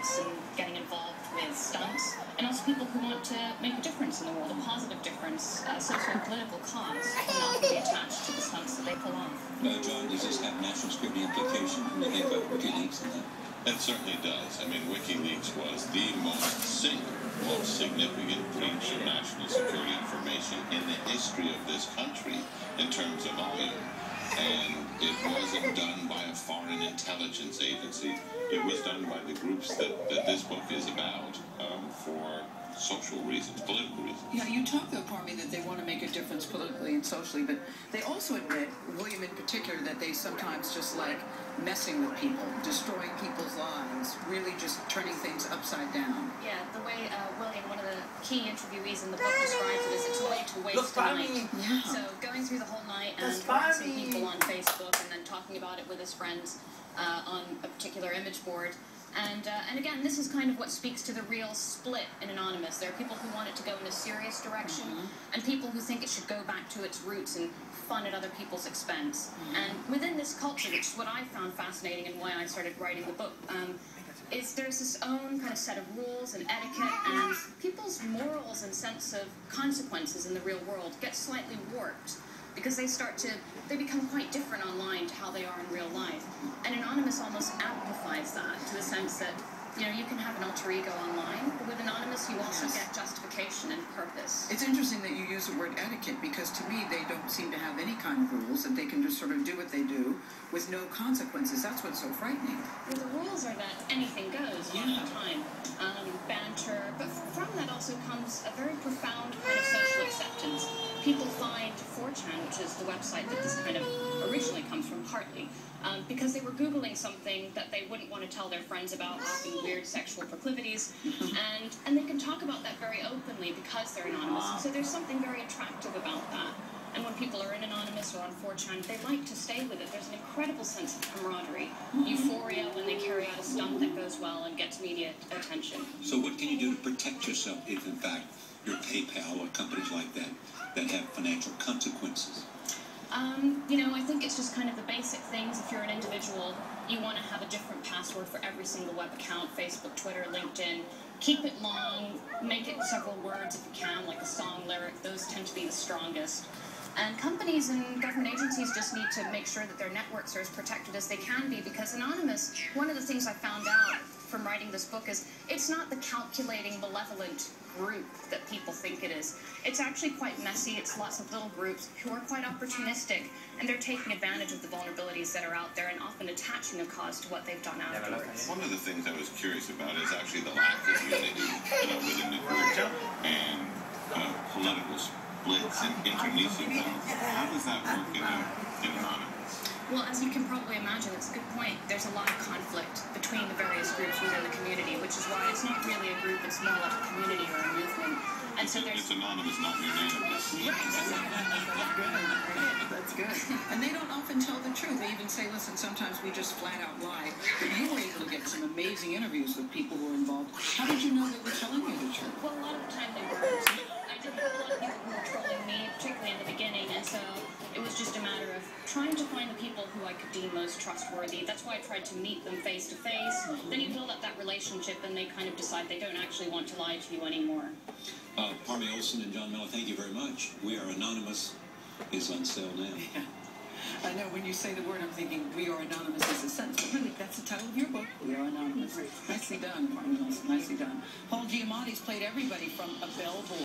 acts and getting involved with stunts, and also people who want to make a difference in the world, a positive difference, a social and political cause, and not be attached to the stunts that they pull off. John, does this have national security implications when you think about WikiLeaks and that? It certainly does. I mean, WikiLeaks was the most significant breach of national security information in the history of this country in terms of volume. And it wasn't done by a foreign intelligence agency. It was done by the groups that this book is about for social reasons, political reasons. Yeah, you talk, though, Parmy, that they want to make a difference politically and socially, but they also admit, William in particular, that they sometimes just like messing with people, destroying people's lives, really just turning things upside down. Yeah, the way William, one of the key interviewees in the book, describes it is it's a way to waste a night. Yeah. So going through the whole night and harassing people on Facebook and then talking about it with his friends on a particular image board. And again, this is kind of what speaks to the real split in Anonymous. There are people who want it to go in a serious direction, and people who think it should go back to its roots and fun at other people's expense. And within this culture, which is what I found fascinating and why I started writing the book, is there's this own kind of set of rules and etiquette, and people's morals and sense of consequences in the real world get slightly warped, because they become quite different online to how they are in real life. And Anonymous almost amplifies that to the sense that, you know, you can have an alter ego online, but with Anonymous you also get justification and purpose. It's interesting that you use the word etiquette, because to me they don't seem to have any kind of rules, that they can just sort of do what they do with no consequences. That's what's so frightening. Well, the rules are that anything goes a lot of the time. Banter, but from that also comes a very profound kind of social acceptance. People find 4chan, which is the website that this kind of originally comes from partly, because they were Googling something that they wouldn't want to tell their friends about, often weird sexual proclivities, and they can talk about that very openly because they're anonymous. So there's something very attractive about that. And when people are in Anonymous or on 4chan, they like to stay with it. There's an incredible sense of camaraderie, euphoria when they carry out a stunt that goes well and gets media attention. So what can you do to protect yourself if, in fact, you're PayPal or companies like that have financial consequences? You know, I think it's just kind of the basic things. If you're an individual, you want to have a different password for every single web account, Facebook, Twitter, LinkedIn. Keep it long, make it several words if you can, like a song lyric. Those tend to be the strongest. And companies and government agencies just need to make sure that their networks are as protected as they can be, because Anonymous, one of the things I found out from writing this book is it's not the calculating, malevolent group that people think it is. It's actually quite messy. It's lots of little groups who are quite opportunistic, and they're taking advantage of the vulnerabilities that are out there and often attaching a cause to what they've done afterwards. One of the things I was curious about is actually the lack of unity within the group and political splits and internecine things. How does that work in Anonymous? Well, as you can probably imagine, it's a good point. There's a lot of conflict between the various groups within the community, which is why it's not really a group, it's more like a community or a movement. And so it's anonymous, not unanimous. That's good. And they don't often tell the truth. They even say, listen, sometimes we just flat out lie. But you were able to get some amazing interviews with people who were involved. How did you know they were telling you the truth? Well, a lot of the time they weren't. I did have a lot of people who were trolling me, particularly in the beginning, and so it was just a matter of trying to find the people who I could deem most trustworthy. That's why I tried to meet them face to face. Then you build up that relationship and they kind of decide they don't actually want to lie to you anymore. Parmy Olson and John Miller, thank you very much. We Are Anonymous is on sale now. Yeah. I know, when you say the word, I'm thinking We Are Anonymous is a sentence, but really, that's the title of your book, We Are Anonymous. Nicely done, Parmy Olson, nicely done. Paul Giamatti's played everybody from a bellboy